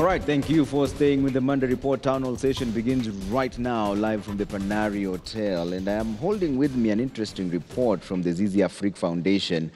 right, thank you for staying with the Monday Report. Town Hall session begins right now, live from the Panari Hotel. And I am holding with me an interesting report from the Zizi Afrique Foundation,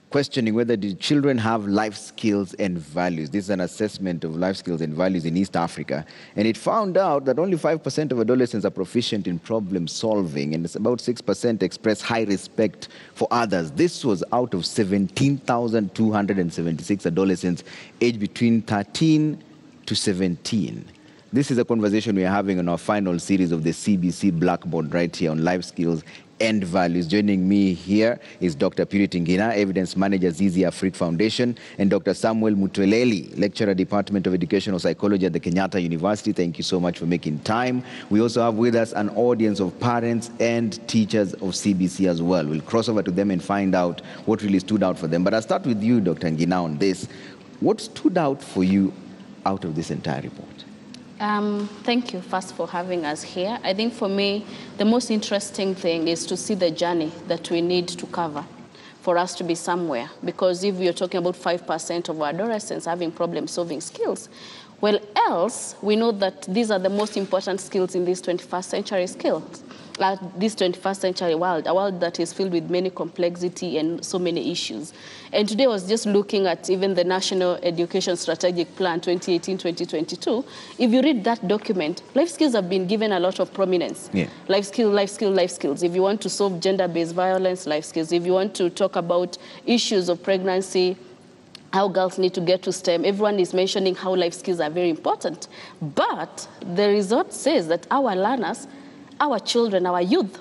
questioning whether the children have life skills and values. This is an assessment of life skills and values in East Africa. And it found out that only 5% of adolescents are proficient in problem solving, and it's about 6% express high respect for others. This was out of 17,276 adolescents aged between 13 to 17. This is a conversation we are having on our final series of the CBC Blackboard right here on life skills and values. Joining me here is Dr. Purity Ngina, Evidence Manager, Zizi Afrique Foundation, and Dr. Samuel Mutweleli, Lecturer, Department of Educational Psychology at the Kenyatta University. Thank you so much for making time. We also have with us an audience of parents and teachers of CBC as well. We'll cross over to them and find out what really stood out for them. But I'll start with you, Dr. Ngina, on this. What stood out for you out of this entire report? Thank you first for having us here. I think for me, the most interesting thing is to see the journey that we need to cover for us to be somewhere. Because if you're talking about 5% of our adolescents having problem-solving skills, well, else we know that these are the most important skills in this 21st century skills. This 21st century world, a world that is filled with many complexity and so many issues. And today I was just looking at even the National Education Strategic Plan 2018-2022. If you read that document, life skills have been given a lot of prominence. Yeah. Life skills, life skills, life skills. If you want to solve gender-based violence, life skills. If you want to talk about issues of pregnancy, how girls need to get to STEM, everyone is mentioning how life skills are very important. But the result says that our learners, our children, our youth,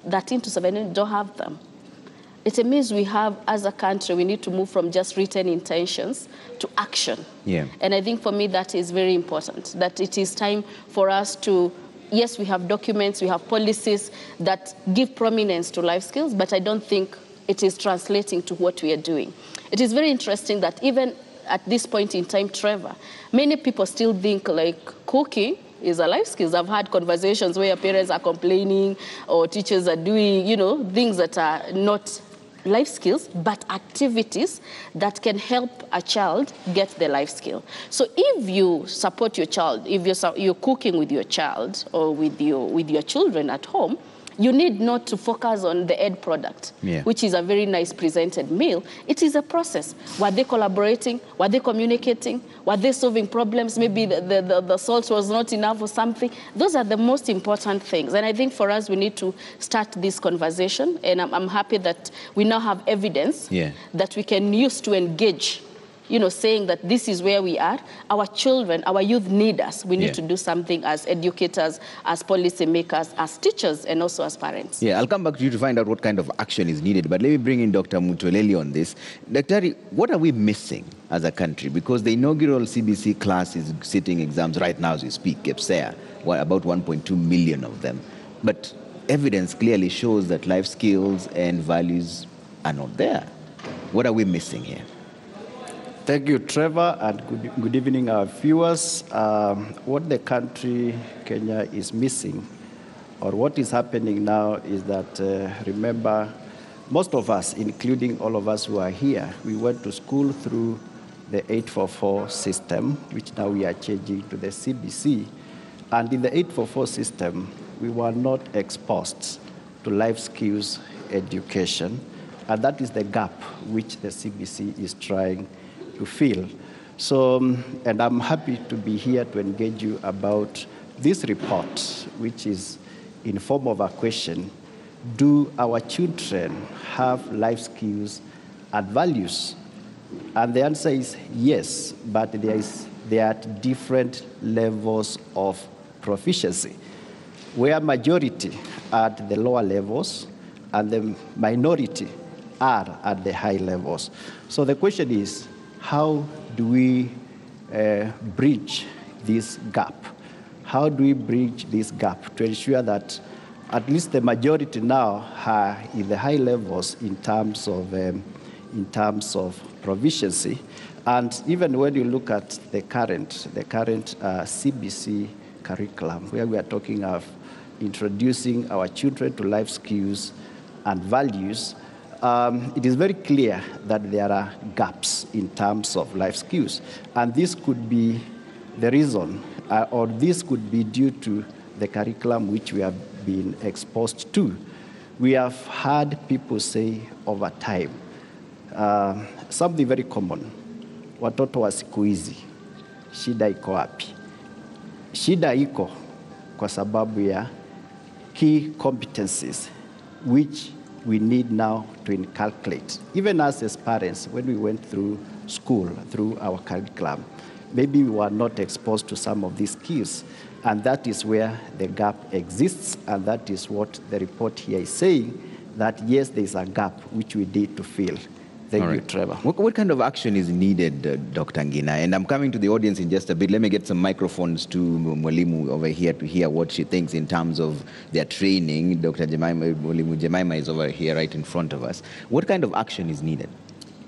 13 to 17, don't have them. It means we have, as a country, we need to move from just written intentions to action. Yeah. And I think for me that is very important, that it is time for us to, yes, we have documents, we have policies that give prominence to life skills, but I don't think it is translating to what we are doing. It is very interesting that even at this point in time, Trevor, many people still think like cooking is a life skills. I've had conversations where parents are complaining or teachers are doing, things that are not life skills, but activities that can help a child get the life skill. So if you support your child, if you're cooking with your child or with your children at home, you need not to focus on the end product, which is a very nice presented meal. It is a process. Were they collaborating? Were they communicating? Were they solving problems? Maybe the salt was not enough or something. Those are the most important things. And I think for us, we need to start this conversation. And I'm happy that we now have evidence that we can use to engage, saying that this is where we are. Our children, our youth need us. We need to do something as educators, as policymakers, as teachers, and also as parents. Yeah, I'll come back to you to find out what kind of action is needed. But let me bring in Dr. Mutweleli on this. Dr. What are we missing as a country? Because the inaugural CBC class is sitting exams right now as we speak, KEPSEA, about 1.2 million of them. But evidence clearly shows that life skills and values are not there. What are we missing here? Thank you, Trevor, and good evening, our viewers. What the country, Kenya, is missing, or what is happening now, is that, remember, most of us, including all of us who are here, we went to school through the 844 system, which now we are changing to the CBC. And in the 844 system, we were not exposed to life skills education, and that is the gap which the CBC is trying to fill. So, and I'm happy to be here to engage you about this report, which is in form of a question: do our children have life skills and values? And the answer is yes, but there are different levels of proficiency, where majority are at the lower levels and the minority are at the high levels. So the question is, how do we bridge this gap? How do we bridge this gap to ensure that at least the majority now are in the high levels in terms of proficiency? And even when you look at the current CBC curriculum, where we are talking of introducing our children to life skills and values, it is very clear that there are gaps in terms of life skills. And this could be the reason, or this could be due to the curriculum which we have been exposed to. We have had people say over time, something very common, watoto wa siku hizi, shida iko wapi? Shida iko kwa sababu ya key competencies which we need now to inculcate. Even us as parents, when we went through school, through our curriculum, maybe we were not exposed to some of these skills, and that is where the gap exists, and that is what the report here is saying, that yes, there is a gap which we need to fill. Thank you, Trevor. What kind of action is needed, Dr. Ngina? And I'm coming to the audience in just a bit. Let me get some microphones to Mwalimu over here to hear what she thinks in terms of their training. Dr. Mwalimu Jemima is over here right in front of us. What kind of action is needed?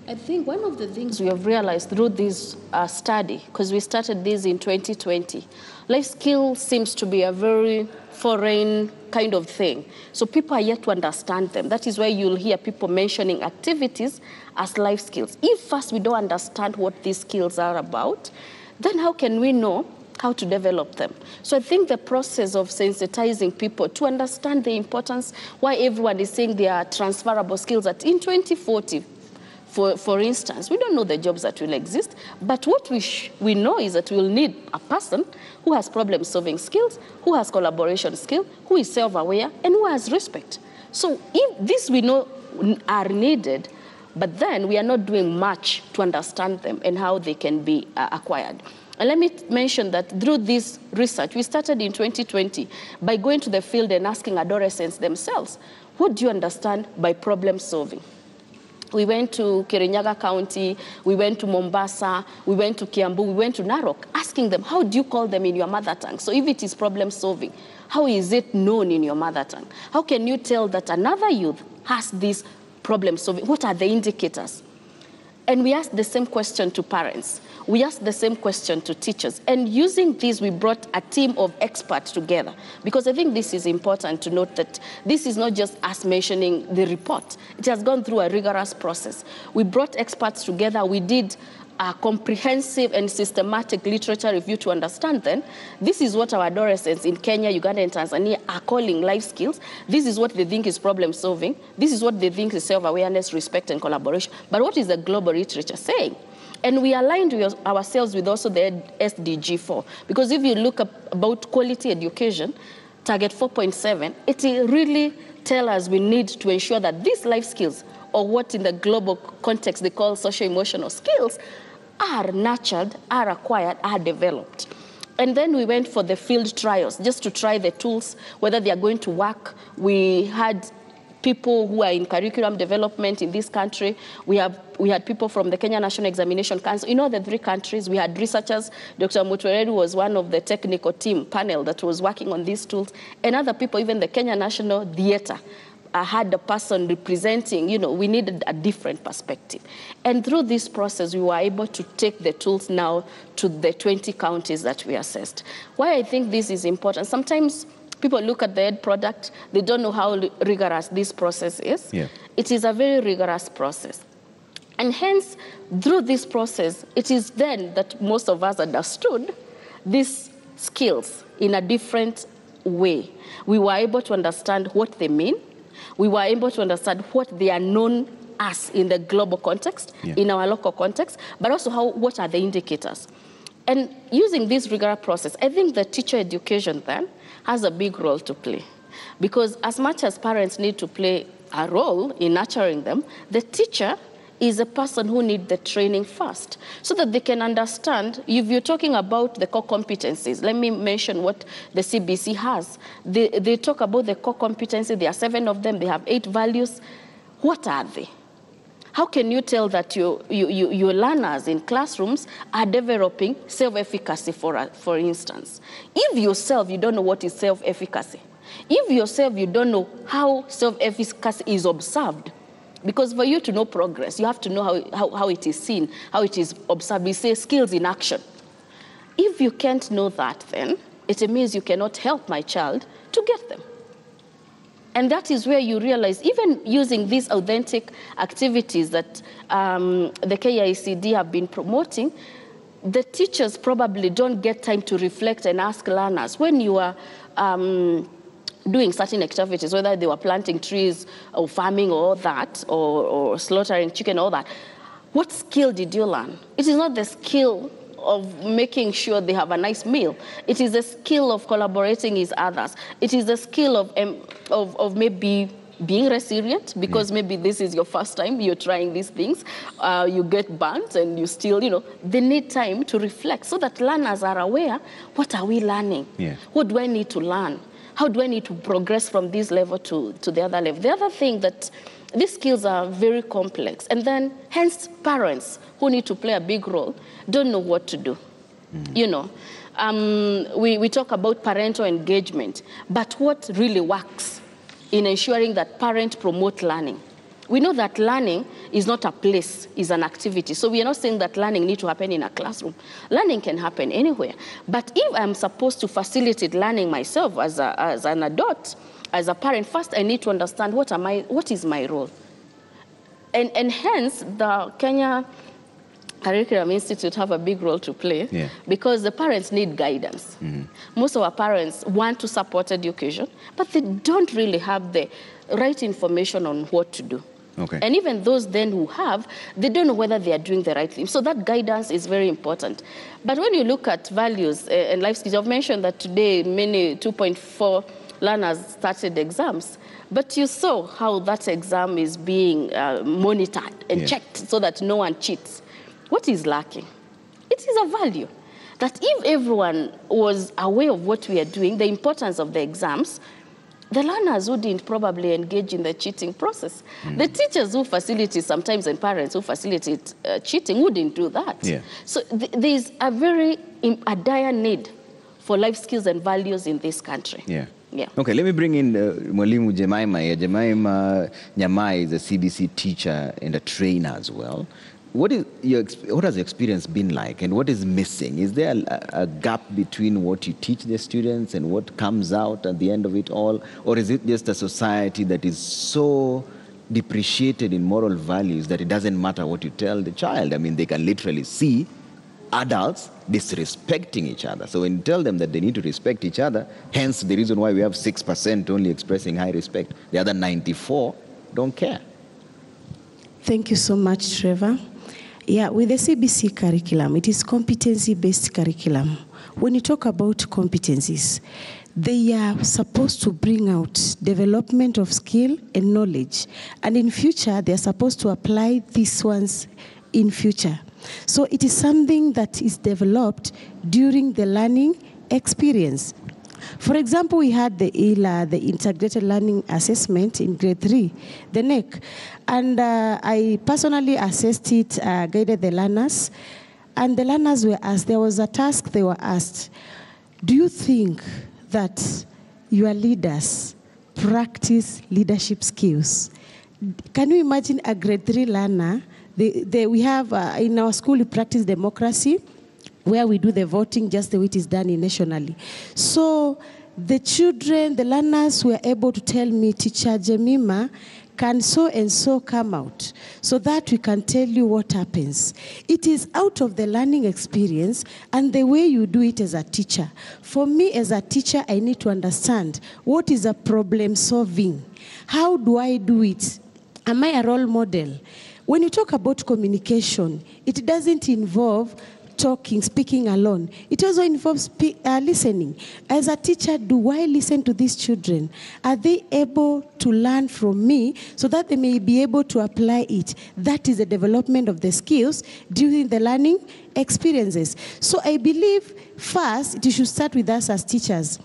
I think one of the things we have realized through this study, because we started this in 2020, life skills seems to be a very foreign kind of thing. So people are yet to understand them. That is why you'll hear people mentioning activities as life skills. If first we don't understand what these skills are about, then how can we know how to develop them? So I think the process of sensitizing people to understand the importance, why everyone is saying they are transferable skills, that in 2040, for instance, we don't know the jobs that will exist, but what we know is that we'll need a person who has problem-solving skills, who has collaboration skills, who is self-aware, and who has respect. So if this we know are needed, but then we are not doing much to understand them and how they can be acquired. And let me mention that through this research, we started in 2020 by going to the field and asking adolescents themselves, what do you understand by problem solving? We went to Kirinyaga County, we went to Mombasa, we went to Kiambu, we went to Narok, asking them, how do you call them in your mother tongue? So if it is problem solving, how is it known in your mother tongue? How can you tell that another youth has this problem solving? What are the indicators? And we asked the same question to parents. We asked the same question to teachers. And using this, we brought a team of experts together. Because I think this is important to note that this is not just us mentioning the report. It has gone through a rigorous process. We brought experts together. We did a comprehensive and systematic literature review to understand then, this is what our adolescents in Kenya, Uganda, and Tanzania are calling life skills. This is what they think is problem solving. This is what they think is self-awareness, respect, and collaboration. But what is the global literature saying? And we aligned ourselves with also the SDG 4. Because if you look up about quality education, target 4.7, it really tells us we need to ensure that these life skills, or what in the global context they call social-emotional skills, are nurtured, are acquired, are developed. And then we went for the field trials, just to try the tools, whether they are going to work. We had people who are in curriculum development in this country. We had people from the Kenya National Examination Council. In all the 3 countries, we had researchers. Dr. Mutweredu was one of the technical team panel that was working on these tools. And other people, even the Kenya National Theatre, I had a person representing, we needed a different perspective. And through this process, we were able to take the tools now to the 20 counties that we assessed. Why I think this is important, sometimes people look at the end product, they don't know how rigorous this process is. Yeah. It is a very rigorous process. And hence, through this process, it is then that most of us understood these skills in a different way. We were able to understand what they mean. We were able to understand what they are known as in the global context, in our local context, but also what are the indicators. And using this rigorous process, I think the teacher education then has a big role to play. Because as much as parents need to play a role in nurturing them, the teacher is a person who needs the training first, so that they can understand. If you're talking about the core competencies, let me mention what the CBC has. They talk about the core competencies. There are 7 of them. They have 8 values. What are they? How can you tell that your learners in classrooms are developing self-efficacy, for instance? If yourself, you don't know what is self-efficacy. If yourself, you don't know how self-efficacy is observed, because for you to know progress, you have to know how it is seen, how it is observed. We say skills in action. If you can't know that, then it means you cannot help my child to get them. And that is where you realize, even using these authentic activities that the KICD have been promoting, the teachers probably don't get time to reflect and ask learners when you are doing certain activities, whether they were planting trees or farming or all that, or slaughtering chicken, all that. What skill did you learn? It is not the skill of making sure they have a nice meal. It is the skill of collaborating with others. It is the skill of maybe being resilient, because maybe this is your first time you're trying these things. You get burnt and you still, they need time to reflect so that learners are aware, what are we learning? Yeah. What do I need to learn? How do I need to progress from this level to the other level? The other thing that these skills are very complex, and then hence parents who need to play a big role don't know what to do. We talk about parental engagement, but what really works in ensuring that parents promote learning? We know that learning is not a place, it's an activity. So we are not saying that learning needs to happen in a classroom. Learning can happen anywhere. But if I'm supposed to facilitate learning myself as an adult, as a parent, first I need to understand what is my role. And hence the Kenya Curriculum Institute have a big role to play, because the parents need guidance. Most of our parents want to support education, but they don't really have the right information on what to do. Okay. And even those then who have, they don't know whether they are doing the right thing. So that guidance is very important. But when you look at values and life skills, I've mentioned that today many 2.4 learners started exams. But you saw how that exam is being monitored and checked so that no one cheats. What is lacking? It is a value that if everyone was aware of what we are doing, the importance of the exams, the learners wouldn't probably engage in the cheating process. The teachers who facilitate sometimes and parents who facilitate cheating wouldn't do that. So there's a dire need for life skills and values in this country. Okay, let me bring in Mwalimu Jemima here. Jemima Nyamai is a CBC teacher and a trainer as well. What has your experience been like, and what is missing? Is there a gap between what you teach the students and what comes out at the end of it all? Or is it just a society that is so depreciated in moral values that it doesn't matter what you tell the child? I mean, they can literally see adults disrespecting each other. So when you tell them that they need to respect each other, hence the reason why we have 6% only expressing high respect. The other 94 don't care. Thank you so much, Trevor. Yeah, with the CBC curriculum, it is competency-based curriculum. When you talk about competencies, they are supposed to bring out development of skill and knowledge. And in future, they are supposed to apply these ones in future. So it is something that is developed during the learning experience. For example, we had the ILA, the Integrated Learning Assessment in grade 3, the NEC. And I personally assessed it, guided the learners. And the learners were asked, there was a task they were asked, do you think that your leaders practice leadership skills? Can you imagine a grade 3 learner? We have, in our school, we practice democracy, where we do the voting just the way it is done nationally. So the children, the learners were able to tell me, Teacher Jemima, can so and so come out so that we can tell you what happens. It is out of the learning experience and the way you do it as a teacher. For me as a teacher, I need to understand what is a problem solving. How do I do it? Am I a role model? When you talk about communication, it doesn't involve talking, speaking alone. It also involves listening. As a teacher, do I listen to these children? Are they able to learn from me so that they may be able to apply it? That is the development of the skills during the learning experiences. So I believe, first, it should start with us as teachers.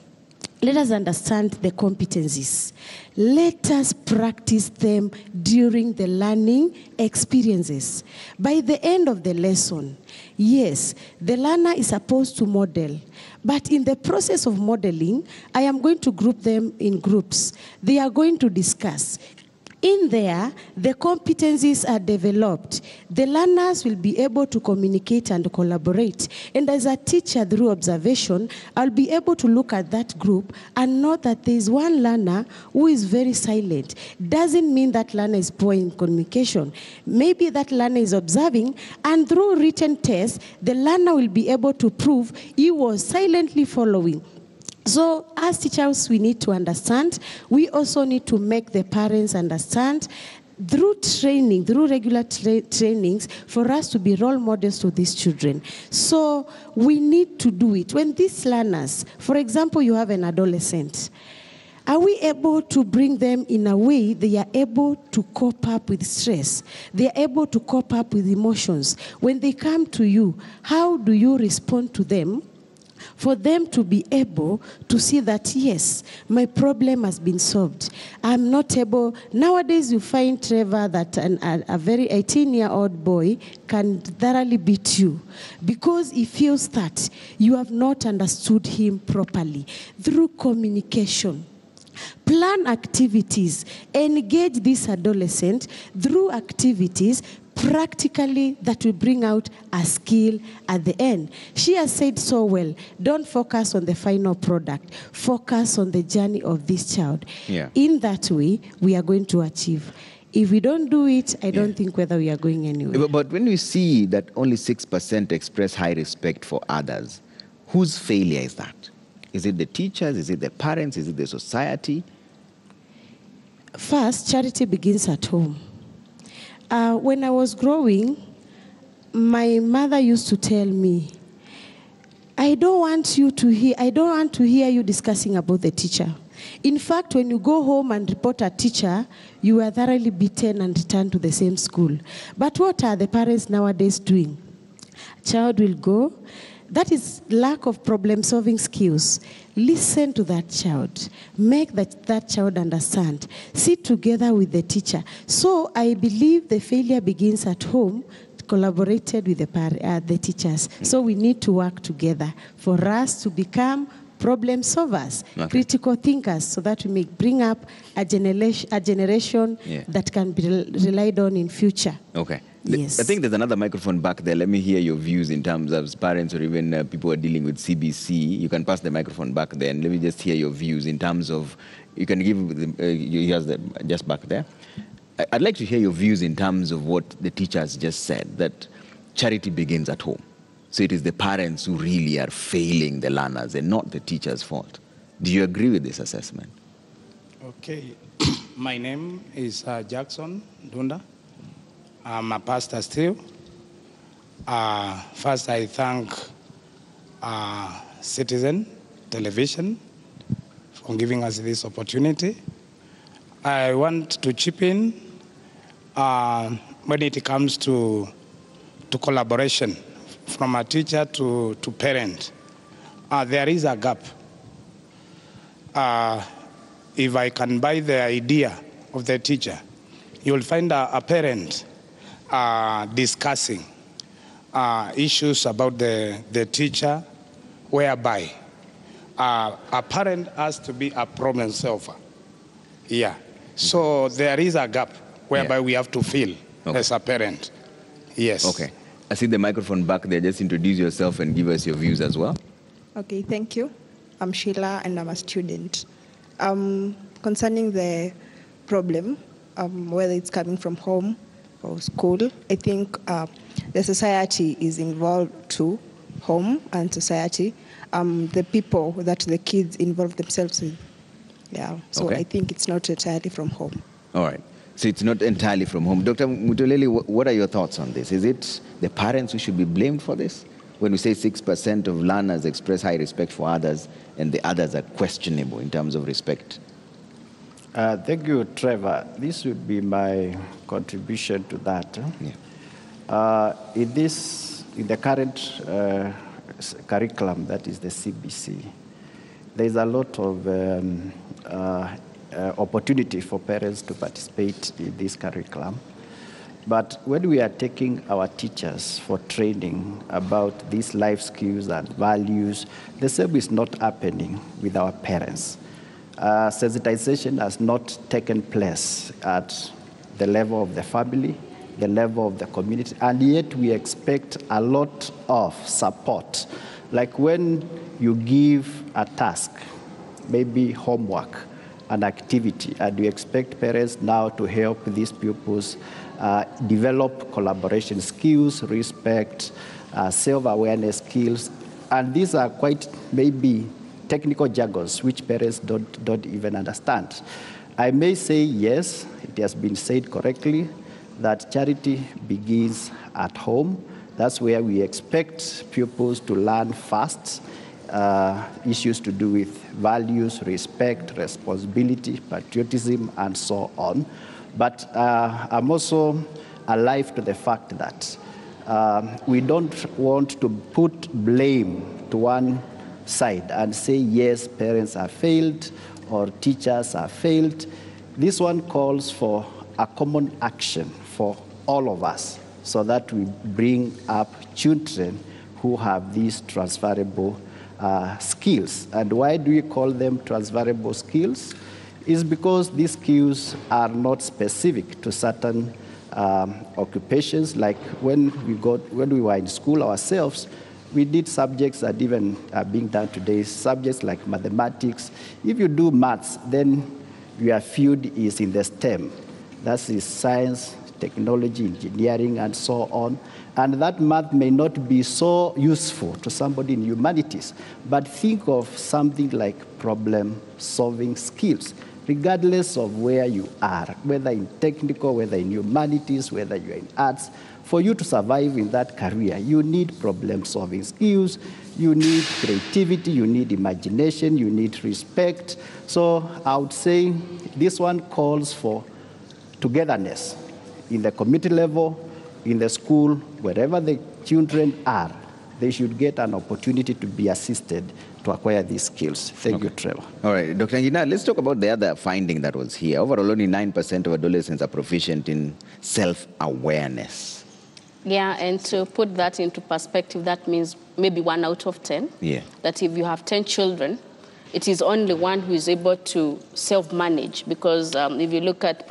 Let us understand the competencies. Let us practice them during the learning experiences. By the end of the lesson, yes, the learner is supposed to model. But in the process of modeling, I am going to group them in groups. They are going to discuss. In there, the competencies are developed. The learners will be able to communicate and collaborate. And as a teacher, through observation, I'll be able to look at that group and know that there is one learner who is very silent. Doesn't mean that learner is poor in communication. Maybe that learner is observing, and through written tests, the learner will be able to prove he was silently following. So as teachers, we need to understand. We also need to make the parents understand through training, through regular trainings, for us to be role models to these children. So we need to do it. When these learners, for example, you have an adolescent, are we able to bring them in a way they are able to cope up with stress? They are able to cope up with emotions. When they come to you, how do you respond to them? For them to be able to see that, yes, my problem has been solved. I'm not able. Nowadays, you find, Trevor, that a very 18-year-old boy can thoroughly beat you because he feels that you have not understood him properly. Through communication, plan activities, engage this adolescent through activities practically that will bring out a skill at the end. She has said so well, don't focus on the final product, focus on the journey of this child. Yeah. In that way, we are going to achieve. If we don't do it, I don't think whether we are going anywhere. But when we see that only 6% express high respect for others, whose failure is that? Is it the teachers? Is it the parents? Is it the society? First, charity begins at home. When I was growing, my mother used to tell me, I don't want to hear you discussing about the teacher. In fact, when you go home and report a teacher, you are thoroughly beaten and return to the same school. But what are the parents nowadays doing? Child will go. That is lack of problem-solving skills. Listen to that child. Make that child understand. Sit together with the teacher. So I believe the failure begins at home, collaborated with the teachers. So we need to work together for us to become problem solvers, critical thinkers, so that we may bring up a generation that can be relied on in future. Okay. Yes. I think there's another microphone back there. Let me hear your views in terms of parents or even people who are dealing with CBC. You can pass the microphone back there, and let me just hear your views in terms of, you can give, here's just back there. I'd like to hear your views in terms of what the teachers just said, that charity begins at home. So it is the parents who really are failing the learners and not the teacher's fault. Do you agree with this assessment? Okay. My name is Jackson Dunda. I'm a pastor still. First, I thank Citizen Television for giving us this opportunity. I want to chip in when it comes to collaboration from a teacher to parent. There is a gap. If I can buy the idea of the teacher, you'll find a parent discussing issues about the teacher, whereby a parent has to be a problem solver. Yeah. So there is a gap whereby we have to fill as a parent. Yes. Okay. I see the microphone back there. Just introduce yourself and give us your views as well. Okay, thank you. I'm Sheila and I'm a student. Concerning the problem, whether it's coming from home or school, I think the society is involved too, home and society, the people that the kids involve themselves with. Yeah, so I think it's not entirely from home. All right. So it's not entirely from home. Dr. Mutoleli, what are your thoughts on this? Is it the parents who should be blamed for this? When we say 6% of learners express high respect for others and the others are questionable in terms of respect. Thank you, Trevor. This would be my contribution to that. Yeah. In the current curriculum, that is the CBC, there's a lot of opportunity for parents to participate in this curriculum. But when we are taking our teachers for training about these life skills and values, the same is not happening with our parents. Sensitization has not taken place at the level of the family, the level of the community, and yet we expect a lot of support. Like when you give a task, maybe homework, an activity, and you expect parents now to help these pupils develop collaboration skills, respect, self-awareness skills, and these are quite maybe technical jargons which parents don't even understand. I may say yes, it has been said correctly, that charity begins at home. That's where we expect pupils to learn fast, issues to do with values, respect, responsibility, patriotism, and so on. But I'm also alive to the fact that we don't want to put blame to one side and say, yes, parents have failed or teachers have failed. This one calls for a common action for all of us so that we bring up children who have these transferable skills. And why do we call them transferable skills? Is because these skills are not specific to certain occupations. Like when we were in school ourselves, we did subjects that even are being done today, subjects like mathematics. If you do maths, then your field is in the STEM. That is science, technology, engineering, and so on. And that math may not be so useful to somebody in humanities, but think of something like problem-solving skills, regardless of where you are, whether in technical, whether in humanities, whether you're in arts. For you to survive in that career, you need problem-solving skills, you need creativity, you need imagination, you need respect. So I would say this one calls for togetherness in the community level, in the school, wherever the children are, they should get an opportunity to be assisted to acquire these skills. Thank you, Trevor. All right, Dr. Ngina, let's talk about the other finding that was here. Overall, only 9% of adolescents are proficient in self-awareness. Yeah, and to put that into perspective, that means maybe 1 out of 10. Yeah. That if you have 10 children, it is only one who is able to self-manage, because if you look at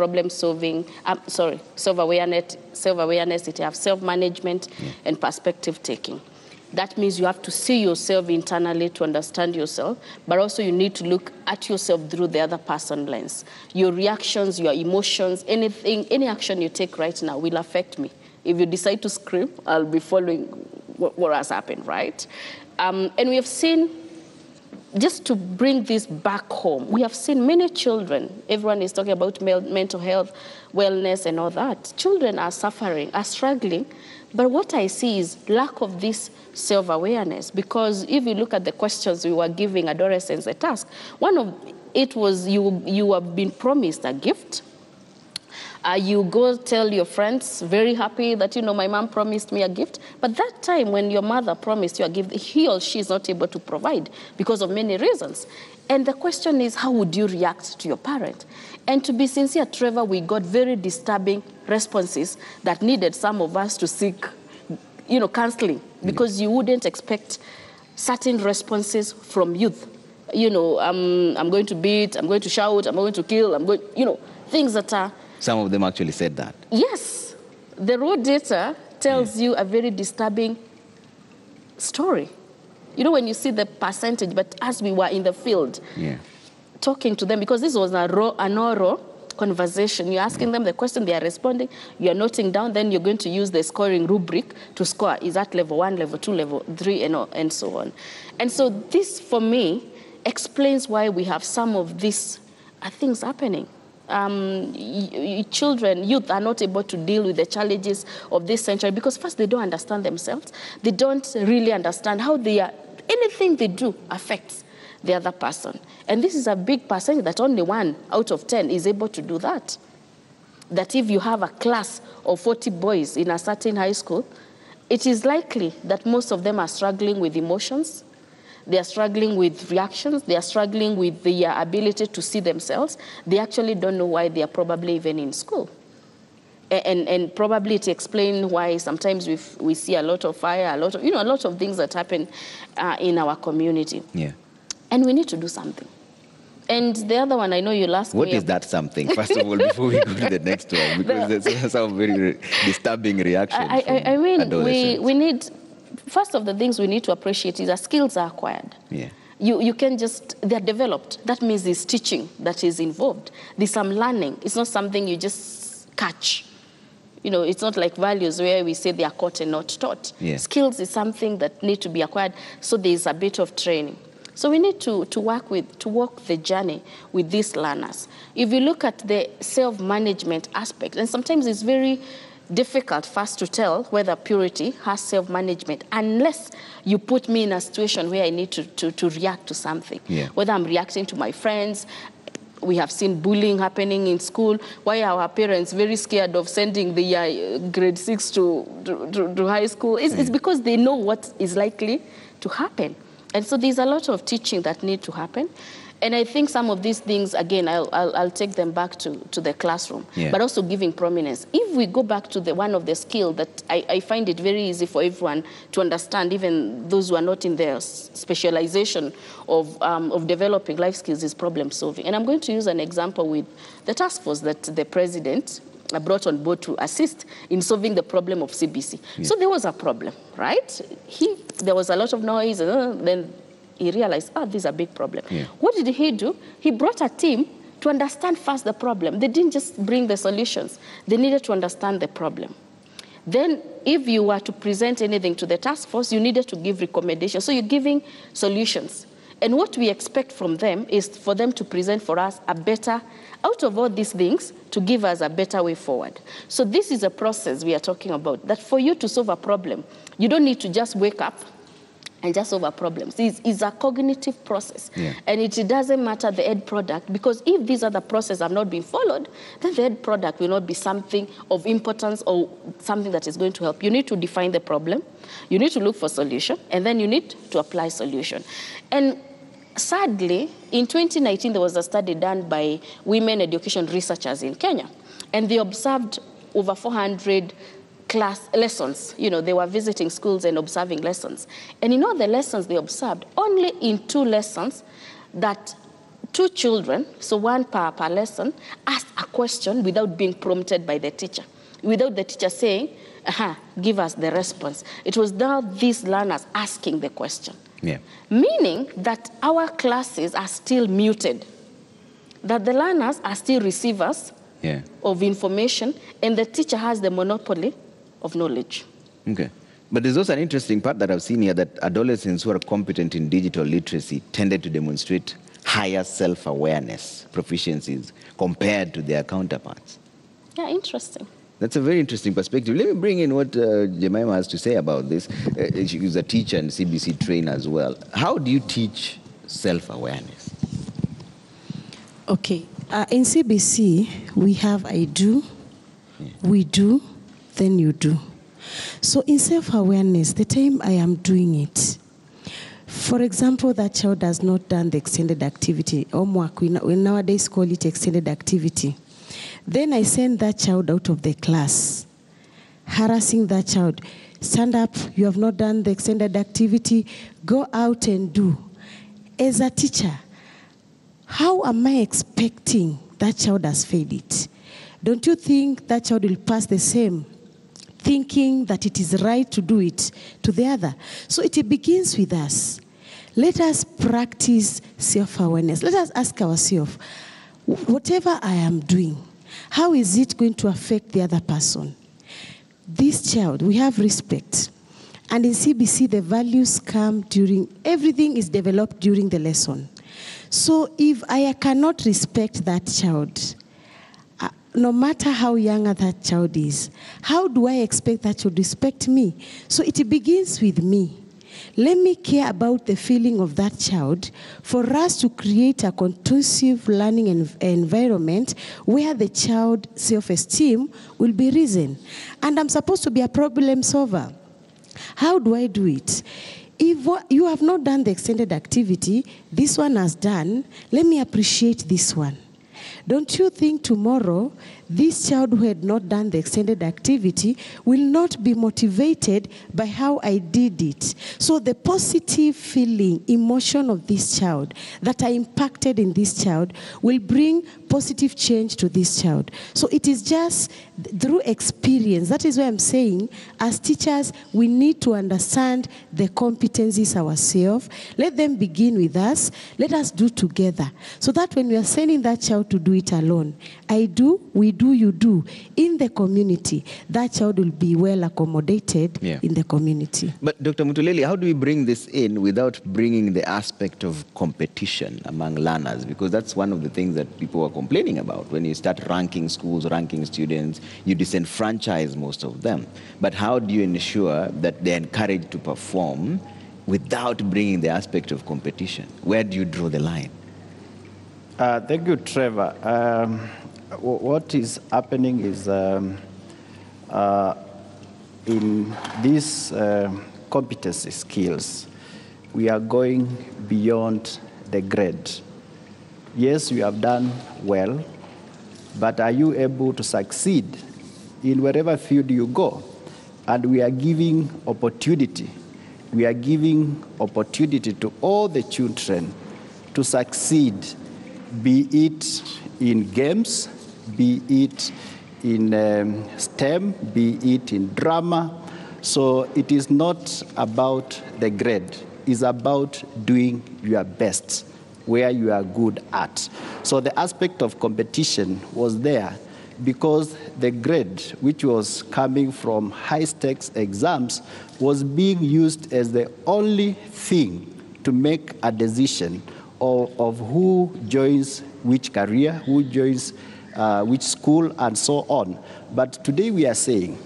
self-awareness, it has self-management and perspective-taking. That means you have to see yourself internally to understand yourself, but also you need to look at yourself through the other person's lens. Your reactions, your emotions, any action you take right now will affect me. If you decide to scream, I'll be following what has happened, right? And we have seen, just to bring this back home, we have seen many children, everyone is talking about mental health, wellness and all that. Children are suffering, are struggling, but what I see is lack of this self-awareness, because if you look at the questions we were giving adolescents a task, one of it was you have been promised a gift. You go tell your friends, very happy that, my mom promised me a gift. But that time when your mother promised you a gift, he or she is not able to provide because of many reasons. And the question is, how would you react to your parent? And to be sincere, Trevor, we got very disturbing responses that needed some of us to seek, counseling, because you wouldn't expect certain responses from youth. I'm going to beat, I'm going to shout, I'm going to kill, things that are... Some of them actually said that. Yes. The raw data tells you a very disturbing story. When you see the percentage, but as we were in the field, talking to them, because this was an oral conversation. You're asking them the question, they are responding, you're noting down, then you're going to use the scoring rubric to score. Is that level 1, level 2, level 3, and so on. And so this, for me, explains why we have some of these things happening. Youth are not able to deal with the challenges of this century because first they don't understand themselves. They don't really understand how anything they do affects the other person. And this is a big percentage that only 1 out of 10 is able to do that. That if you have a class of 40 boys in a certain high school, it is likely that most of them are struggling with emotions. They are struggling with reactions. They are struggling with their ability to see themselves. They actually don't know why they are probably even in school. And probably to explain why sometimes we see a lot of fire, a lot of things that happen in our community. Yeah. And we need to do something. And the other one, I know you'll ask What me. is that something? First of all, before we go to the next one, because there's some very disturbing reactions. I mean, adolescents. we need, first of the things we need to appreciate is that skills are acquired. Yeah. You can just, they're developed. That means there's teaching that is involved. There's some learning. It's not something you just catch. You know, it's not like values where we say they are caught and not taught. Yeah. Skills is something that need to be acquired, so there's a bit of training. So we need to walk the journey with these learners. If you look at the self-management aspect, and sometimes it's very difficult for us to tell whether purity has self-management unless you put me in a situation where I need to react to something. Yeah. Whether I'm reacting to my friends. We have seen bullying happening in school. Why are our parents very scared of sending the grade 6 to high school? It's because they know what is likely to happen. And so there's a lot of teaching that need to happen. And I think some of these things, again, I'll take them back to the classroom, but also giving prominence. If we go back to one of the skills that I find it very easy for everyone to understand, even those who are not in their specialization of developing life skills, is problem solving. And I'm going to use an example with the task force that the president brought on board to assist in solving the problem of CBC. Yeah. So there was a problem, right? There was a lot of noise, then he realized, this is a big problem. Yeah. What did he do? He brought a team to understand first the problem. They didn't just bring the solutions. They needed to understand the problem. Then if you were to present anything to the task force, you needed to give recommendations. So you're giving solutions. And what we expect from them is for them to present for us a better, out of all these things, to give us a better way forward. So this is a process we are talking about, that for you to solve a problem, you don't need to just wake up and just solve problems. It's a cognitive process. Yeah. And it doesn't matter the end product, because if these other processes have not been followed, then the end product will not be something of importance or something that is going to help. You need to define the problem, you need to look for solution, and then you need to apply solution. And sadly, in 2019, there was a study done by women education researchers in Kenya, and they observed over 400 class lessons. You know, they were visiting schools and observing lessons. And in all the lessons they observed, only in 2 lessons that 2 children, so 1 per lesson, asked a question without being prompted by the teacher, without the teacher saying, give us the response. It was now these learners asking the question. Yeah. Meaning that our classes are still muted, that the learners are still receivers of information, and the teacher has the monopoly of knowledge. Okay. But there's also an interesting part that I've seen here, that adolescents who are competent in digital literacy tended to demonstrate higher self-awareness proficiencies compared to their counterparts. Yeah, interesting. That's a very interesting perspective. Let me bring in what Jemima has to say about this. She is a teacher and CBC trainer as well. How do you teach self-awareness? Okay. In CBC, we have I do, we do, then you do. So in self-awareness, the time I am doing it, for example, that child has not done the extended activity, homework, we nowadays call it extended activity. Then I send that child out of the class, harassing that child. Stand up, you have not done the extended activity, go out and do. As a teacher, how am I expecting that child has failed it? Don't you think that child will pass the same, thinking that it is right to do it to the other? So it begins with us. Let us practice self-awareness. Let us ask ourselves, whatever I am doing, how is it going to affect the other person? This child, we have respect. And in CBC, the values come during, everything is developed during the lesson. So if I cannot respect that child, no matter how young that child is, how do I expect that child to respect me? So it begins with me. Let me care about the feeling of that child for us to create a conducive learning environment where the child's self-esteem will be risen. And I'm supposed to be a problem solver. How do I do it? If you have not done the extended activity, this one has done, let me appreciate this one. Don't you think tomorrow this child who had not done the extended activity will not be motivated by how I did it. So the positive feeling, emotion of this child that are impacted in this child will bring positive change to this child. So it is just through experience. That is why I'm saying, as teachers, we need to understand the competencies ourselves. Let them begin with us. Let us do together. So that when we are sending that child to do it alone, I do, we do, you do, in the community, that child will be well accommodated in the community. But Dr. Mutuleli, how do we bring this in without bringing the aspect of competition among learners? Because that's one of the things that people are complaining about. When you start ranking schools, ranking students, you disenfranchise most of them. But how do you ensure that they're encouraged to perform without bringing the aspect of competition? Where do you draw the line? Thank you, Trevor. What is happening is in these competency skills, we are going beyond the grade. Yes, you have done well, but are you able to succeed in whatever field you go? And we are giving opportunity. We are giving opportunity to all the children to succeed, be it in games, be it in STEM, be it in drama. So it is not about the grade. It's about doing your best where you are good at. So the aspect of competition was there because the grade, which was coming from high-stakes exams, was being used as the only thing to make a decision of who joins which career, who joins which school, and so on. But today we are saying,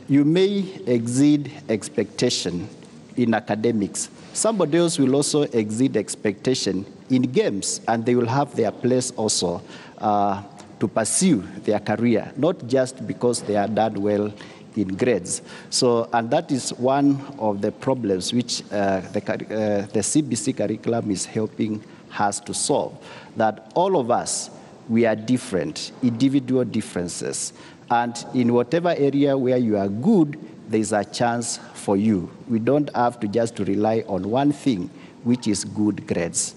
you may exceed expectation in academics. Somebody else will also exceed expectation in games, and they will have their place also to pursue their career, not just because they are done well in grades. So, and that is one of the problems which the CBC curriculum is helping us to solve, that all of us, we are different, individual differences. And in whatever area where you are good, there's a chance for you. We don't have to just rely on one thing, which is good grades.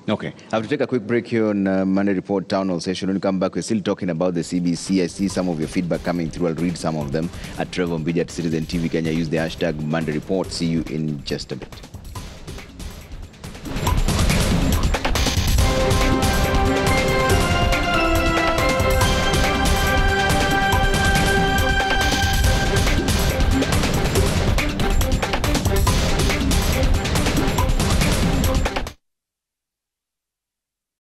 Okay, I have to take a quick break here on Monday Report Town Hall session. When we come back, we're still talking about the CBC. I see some of your feedback coming through. I'll read some of them at Trevor Mbidi at Citizen TV Kenya. Use the hashtag Monday Report. See you in just a bit.